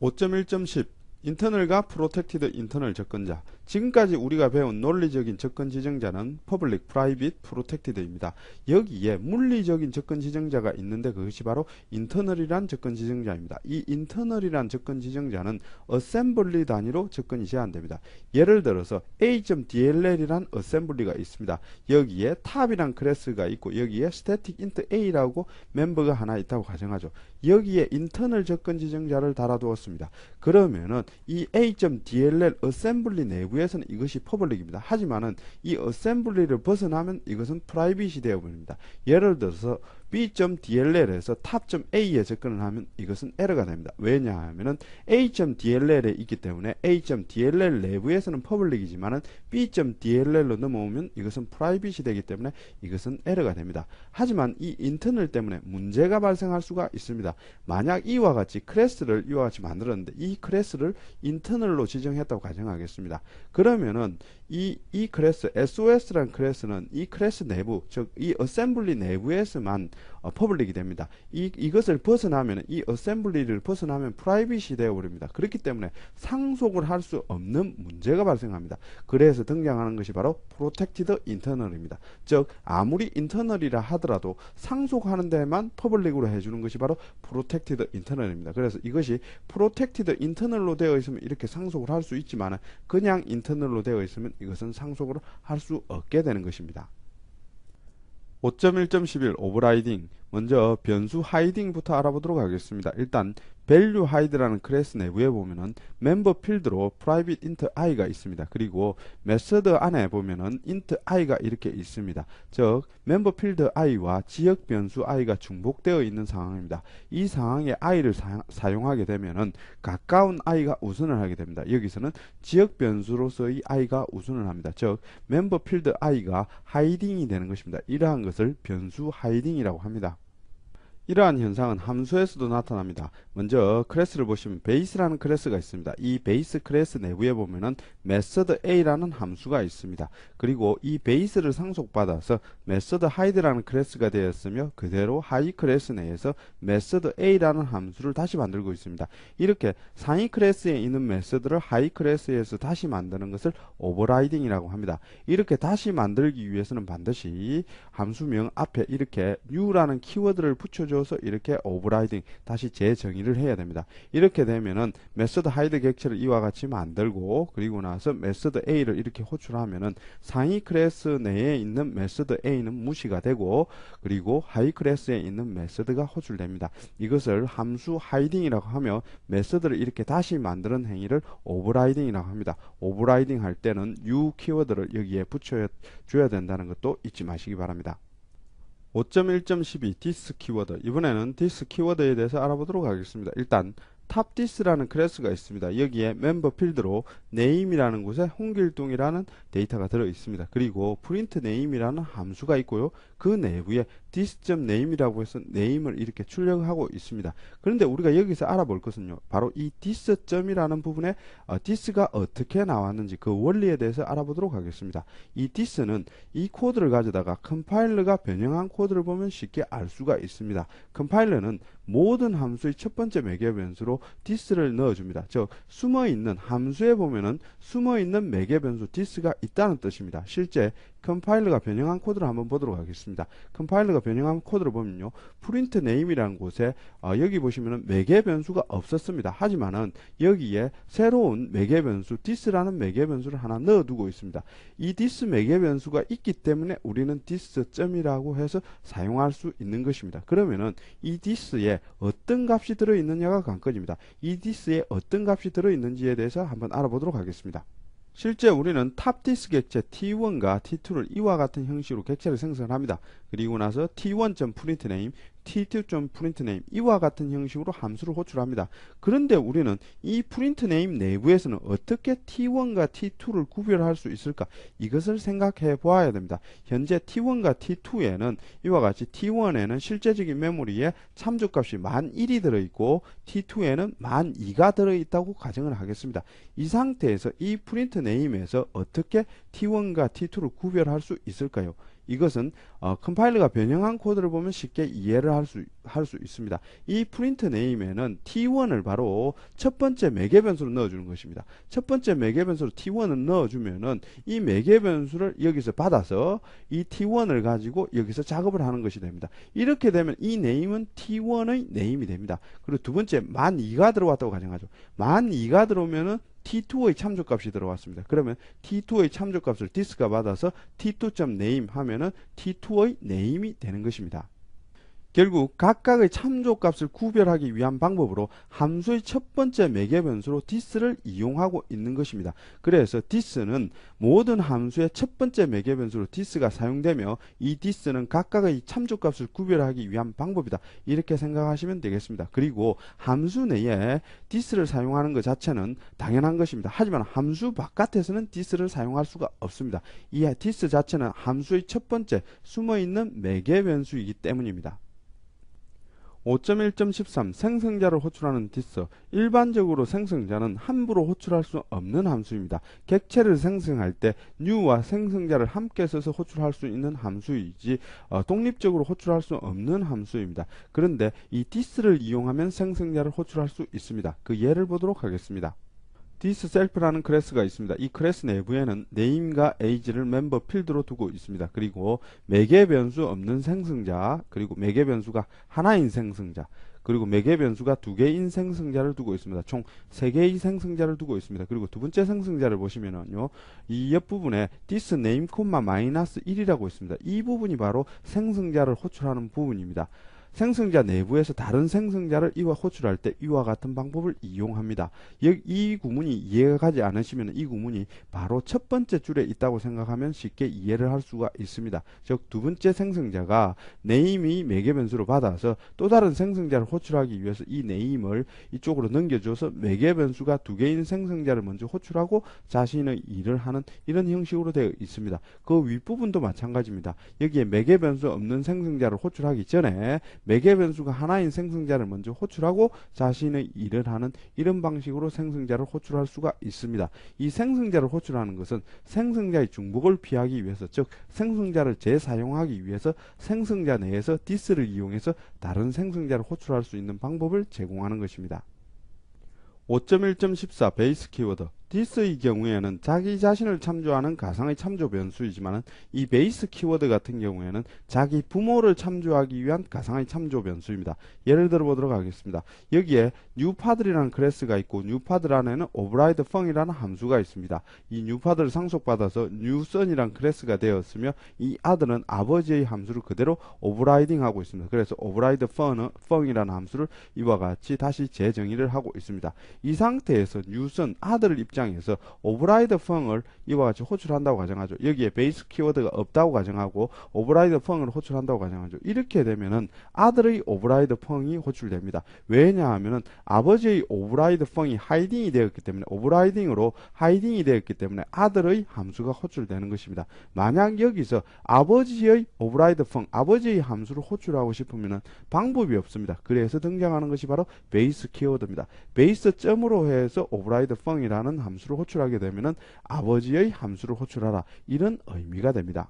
5.1.10 인터널과 프로텍티드 인터널 접근자. 지금까지 우리가 배운 논리적인 접근 지정자는 퍼블릭, 프라이빗, 프로텍티드입니다. 여기에 물리적인 접근 지정자가 있는데 그것이 바로 인터널이란 접근 지정자입니다. 이 인터널이란 접근 지정자는 어셈블리 단위로 접근이 제한됩니다. 예를 들어서 A.dll이란 어셈블리가 있습니다. 여기에 탑이란 클래스가 있고 여기에 static int A라고 멤버가 하나 있다고 가정하죠. 여기에 인터널 접근 지정자를 달아두었습니다. 그러면은 이 A.dll 어셈블리 내부에서는 이것이 퍼블릭입니다. 하지만은 이 어셈블리를 벗어나면 이것은 프라이빗이 되어버립니다. 예를 들어서 B.dll에서 탑.a에 접근을 하면 이것은 에러가 됩니다. 왜냐하면은 A.dll에 있기 때문에 A.dll 내부에서는 퍼블릭이지만은 B.dll로 넘어오면 이것은 프라이빗이 되기 때문에 이것은 에러가 됩니다. 하지만 이 인터널 때문에 문제가 발생할 수가 있습니다. 만약 이와 같이 클래스를 이와 같이 만들었는데 이 클래스를 인터널로 지정했다고 가정하겠습니다. 그러면은 이 클래스 SOS라는 클래스는 이 클래스 내부, 즉 이 어셈블리 내부에서만 퍼블릭이 됩니다. 이것을 벗어나면 이 어셈블리를 벗어나면 프라이빗이 되어 버립니다. 그렇기 때문에 상속을 할 수 없는 문제가 발생합니다. 그래서 등장하는 것이 바로 프로텍티드 인터널입니다. 즉 아무리 인터널이라 하더라도 상속하는 데만 퍼블릭으로 해주는 것이 바로 프로텍티드 인터널입니다. 그래서 이것이 프로텍티드 인터널로 되어 있으면 이렇게 상속을 할 수 있지만 그냥 인터널로 되어 있으면 이것은 상속을 할 수 없게 되는 것입니다. 5.1.11 오버라이딩. 먼저 변수 하이딩부터 알아보도록 하겠습니다. 일단 value hide라는 클래스 내부에 보면은 멤버 필드로 private int i가 있습니다. 그리고 메서드 안에 보면은 int i가 이렇게 있습니다. 즉 멤버 필드 i와 지역 변수 i가 중복되어 있는 상황입니다. 이 상황에 i를 사용하게 되면은 가까운 i가 우선을 하게 됩니다. 여기서는 지역 변수로서의 i가 우선을 합니다. 즉 멤버 필드 i가 하이딩이 되는 것입니다. 이러한 것을 변수 하이딩이라고 합니다. 이러한 현상은 함수에서도 나타납니다. 먼저 클래스를 보시면 베이스라는 클래스가 있습니다. 이 베이스 클래스 내부에 보면은 메서드 a라는 함수가 있습니다. 그리고 이 베이스를 상속받아서 메서드 hide라는 클래스가 되었으며 그대로 하이 클래스 내에서 메서드 a라는 함수를 다시 만들고 있습니다. 이렇게 상위 클래스에 있는 메서드를 하이 클래스에서 다시 만드는 것을 오버라이딩이라고 합니다. 이렇게 다시 만들기 위해서는 반드시 함수명 앞에 이렇게 new라는 키워드를 붙여줘서 이렇게 오버라이딩 다시 재정의를 해야 됩니다. 이렇게 되면은 메서드 하이드 객체를 이와 같이 만들고 그리고 나서 메서드 a를 이렇게 호출하면은 상위 클래스 내에 있는 메서드 a는 무시가 되고 그리고 하이 클래스에 있는 메서드가 호출됩니다. 이것을 함수 하이딩이라고 하며 메서드를 이렇게 다시 만드는 행위를 오버라이딩이라고 합니다. 오버라이딩 할 때는 new 키워드를 여기에 붙여줘야 된다는 것도 잊지 마시기 바랍니다. 5.1.12 this 키워드. 이번에는 this 키워드에 대해서 알아보도록 하겠습니다. 일단 탑 this라는 클래스가 있습니다. 여기에 멤버 필드로 name이라는 곳에 홍길동이라는 데이터가 들어 있습니다. 그리고 print name이라는 함수가 있고요. 그 내부에 this.name이라고 해서 name을 이렇게 출력하고 있습니다. 그런데 우리가 여기서 알아볼 것은요. 바로 이 this.이라는 부분에 this가 어떻게 나왔는지 그 원리에 대해서 알아보도록 하겠습니다. 이 this는 이 코드를 가져다가 컴파일러가 변형한 코드를 보면 쉽게 알 수가 있습니다. 컴파일러는 모든 함수의 첫 번째 매개 변수로 this를 넣어줍니다. 즉 숨어있는 함수에 보면은 숨어있는 매개 변수 this가 있다는 뜻입니다. 실제 컴파일러가 변형한 코드를 한번 보도록 하겠습니다. 컴파일러가 변형한 코드를 보면요. print name이라는 곳에 여기 보시면은 매개 변수가 없었습니다. 하지만은 여기에 새로운 매개 변수 this라는 매개 변수를 하나 넣어두고 있습니다. 이 this 매개 변수가 있기 때문에 우리는 this.이라고 해서 사용할 수 있는 것입니다. 그러면은 이 this에 어떤 값이 들어있느냐가 관건입니다. 이 this에 어떤 값이 들어있는지에 대해서 한번 알아보도록 하겠습니다. 실제 우리는 탑 this 객체 t1과 t2를 이와 같은 형식으로 객체를 생성합니다. 그리고 나서 t1.printName, t2.printName 이와 같은 형식으로 함수를 호출합니다. 그런데 우리는 이 printName 내부에서는 어떻게 t1과 t2를 구별할 수 있을까? 이것을 생각해 보아야 됩니다. 현재 t1과 t2에는 이와 같이 t1에는 실제적인 메모리에 참조값이 1001이 들어있고 t2에는 1002가 들어있다고 가정을 하겠습니다. 이 상태에서 이 printName에서 어떻게 t1과 t2를 구별할 수 있을까요? 이것은 컴파일러가 변형한 코드를 보면 쉽게 이해를 할 수 있습니다. 이 프린트 네임에는 t1을 바로 첫 번째 매개 변수로 넣어주는 것입니다. 첫 번째 매개 변수로 t1을 넣어주면은 이 매개 변수를 여기서 받아서 이 t1을 가지고 여기서 작업을 하는 것이 됩니다. 이렇게 되면 이 네임은 t1의 네임이 됩니다. 그리고 두 번째 12가 들어왔다고 가정하죠. 12가 들어오면은 t2의 참조값이 들어왔습니다. 그러면 t2의 참조값을 this가 받아서 t2.name 하면은 t2의 name이 되는 것입니다. 결국 각각의 참조값을 구별하기 위한 방법으로 함수의 첫 번째 매개 변수로 this를 이용하고 있는 것입니다. 그래서 this는 모든 함수의 첫 번째 매개 변수로 this가 사용되며 이 this는 각각의 참조값을 구별하기 위한 방법이다. 이렇게 생각하시면 되겠습니다. 그리고 함수 내에 this를 사용하는 것 자체는 당연한 것입니다. 하지만 함수 바깥에서는 this를 사용할 수가 없습니다. 이 this 자체는 함수의 첫 번째 숨어있는 매개 변수이기 때문입니다. 5.1.13 생성자를 호출하는 this. 일반적으로 생성자는 함부로 호출할 수 없는 함수입니다. 객체를 생성할 때 new와 생성자를 함께 써서 호출할 수 있는 함수이지 독립적으로 호출할 수 없는 함수입니다. 그런데 이 this를 이용하면 생성자를 호출할 수 있습니다. 그 예를 보도록 하겠습니다. thisself라는 클래스가 있습니다. 이 클래스 내부에는 name과 age를 멤버 필드로 두고 있습니다. 그리고 매개 변수 없는 생성자, 그리고 매개 변수가 하나인 생성자, 그리고 매개 변수가 두 개인 생성자를 두고 있습니다. 총 3개의 생성자를 두고 있습니다. 그리고 두 번째 생성자를 보시면은요, 이 옆부분에 this name, -1이라고 있습니다. 이 부분이 바로 생성자를 호출하는 부분입니다. 생성자 내부에서 다른 생성자를 호출할 때 이와 같은 방법을 이용합니다. 이 구문이 이해가 가지 않으시면 이 구문이 바로 첫 번째 줄에 있다고 생각하면 쉽게 이해를 할 수가 있습니다. 즉 두 번째 생성자가 name이 매개 변수로 받아서 또 다른 생성자를 호출하기 위해서 이 name을 이쪽으로 넘겨줘서 매개 변수가 두 개인 생성자를 먼저 호출하고 자신의 일을 하는 이런 형식으로 되어 있습니다. 그 윗부분도 마찬가지입니다. 여기에 매개 변수 없는 생성자를 호출하기 전에 매개 변수가 하나인 생성자를 먼저 호출하고 자신의 일을 하는 이런 방식으로 생성자를 호출할 수가 있습니다. 이 생성자를 호출하는 것은 생성자의 중복을 피하기 위해서, 즉 생성자를 재사용하기 위해서 생성자 내에서 this를 이용해서 다른 생성자를 호출할 수 있는 방법을 제공하는 것입니다. 5.1.14 베이스 키워드. this의 경우에는 자기 자신을 참조하는 가상의 참조 변수이지만 이 베이스 키워드 같은 경우에는 자기 부모를 참조하기 위한 가상의 참조 변수입니다. 예를 들어 보도록 하겠습니다. 여기에 newpad이라는 클래스가 있고 newpad 안에는 override func이라는 함수가 있습니다. 이 newpad를 상속받아서 newson이라는 클래스가 되었으며 이 아들은 아버지의 함수를 그대로 overriding 하고 있습니다. 그래서 override func이라는 함수를 이와 같이 다시 재정의를 하고 있습니다. 이 상태에서 newson 아들을 입장에서 override func을 이와 같이 호출한다고 가정하죠. 여기에 베이스 키워드가 없다고 가정하고 override func을 호출한다고 가정하죠. 이렇게 되면은 아들의 override func이 호출됩니다. 왜냐하면은 아버지의 override func이 hiding이 되었기 때문에, overriding으로 hiding이 되었기 때문에 아들의 함수가 호출되는 것입니다. 만약 여기서 아버지의 override funk, 아버지의 함수를 호출하고 싶으면은 방법이 없습니다. 그래서 등장하는 것이 바로 베이스 키워드입니다. 베이스 점으로 해서 override func이라는 함수를 호출하게 되면은 아버지의 함수를 호출하라, 이런 의미가 됩니다.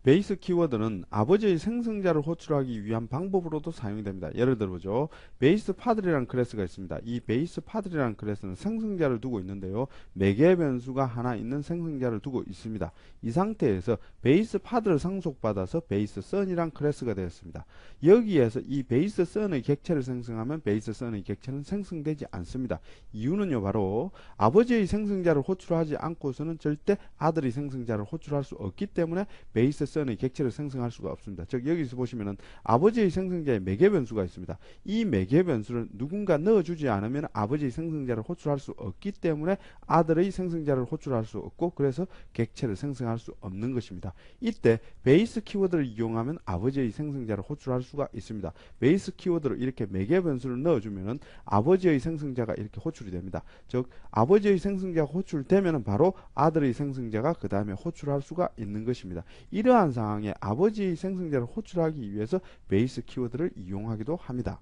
베이스 키워드는 아버지의 생성자를 호출하기 위한 방법으로도 사용이 됩니다. 예를 들어보죠. 베이스 파들이라는 클래스가 있습니다. 이 베이스 파들이라는 클래스는 생성자를 두고 있는데요. 매개 변수가 하나 있는 생성자를 두고 있습니다. 이 상태에서 베이스 파드를 상속받아서 베이스 선이라는 클래스가 되었습니다. 여기에서 이 베이스 선의 객체를 생성하면 베이스 선의 객체는 생성되지 않습니다. 이유는요, 바로 아버지의 생성자를 호출하지 않고서는 절대 아들의 생성자를 호출할 수 없기 때문에 베이스 선의 객체를 생성할 수가 없습니다. 즉 여기서 보시면은 아버지의 생성자에 매개 변수가 있습니다. 이 매개 변수를 누군가 넣어주지 않으면 아버지의 생성자를 호출할 수 없기 때문에 아들의 생성자를 호출할 수 없고, 그래서 객체를 생성할 수 없는 것입니다. 이때 베이스 키워드를 이용하면 아버지의 생성자를 호출할 수가 있습니다. 베이스 키워드로 이렇게 매개 변수를 넣어주면은 아버지의 생성자가 이렇게 호출이 됩니다. 즉 아버지의 생성자가 호출되면은 바로 아들의 생성자가 그 다음에 호출할 수가 있는 것입니다. 이러한 상황에 아버지의 생성자를 호출하기 위해서 베이스 키워드를 이용하기도 합니다.